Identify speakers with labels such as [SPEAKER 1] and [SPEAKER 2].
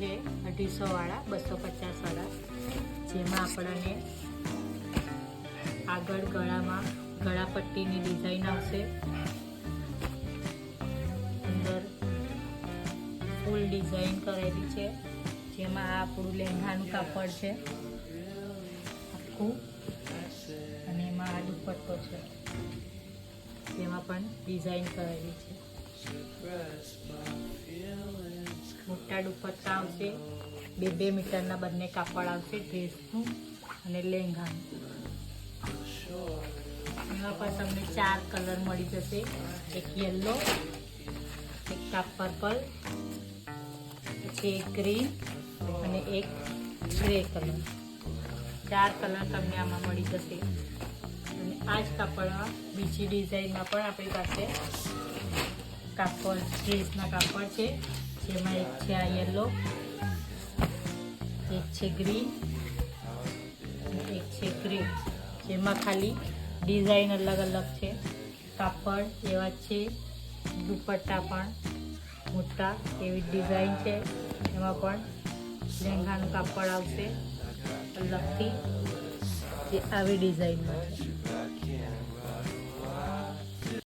[SPEAKER 1] છે 250 વાળા 250 વાળા, જેમાં આપણને આગળ ગળામાં ગળાપટ્ટીની ડિઝાઇન આવશે, અંદર ફૂલ ડિઝાઇન કરેલી છે, જેમાં આ આપણું લહેંગાનું કાપડ છે આખું, અને એમાં આ દુપટ્ટો છે જેમાં પણ ડિઝાઇન કરેલી છે. મોટા દુપટ્ટા આવશે, 2 મીટરના બંને કાપડ આવશે, ડ્રેસનું અને લહેંગાનું. એમાં પણ તમને 4 કલર મળી જશે, એક યલો, એક પર્પલ, પછી એક ગ્રીન અને એક ગ્રે કલર. 4 કલર તમને આમાં મળી જશે. અને આ જ કાપડમાં બીજી ડિઝાઇનમાં પણ આપણી પાસે કાપડ ડ્રેસના કાપડ છે, જેમાં એક છે આ યલો, એક છે ગ્રીન અને એક છે ગ્રે, જેમાં ખાલી ડિઝાઇન અલગ અલગ છે, કાપડ એવા જ છે, દુપટ્ટા પણ મોટા એવી ડિઝાઇન છે. એમાં પણ લહેંગાનું કાપડ આવશે અલગથી, જે આવી ડિઝાઇનમાં છે.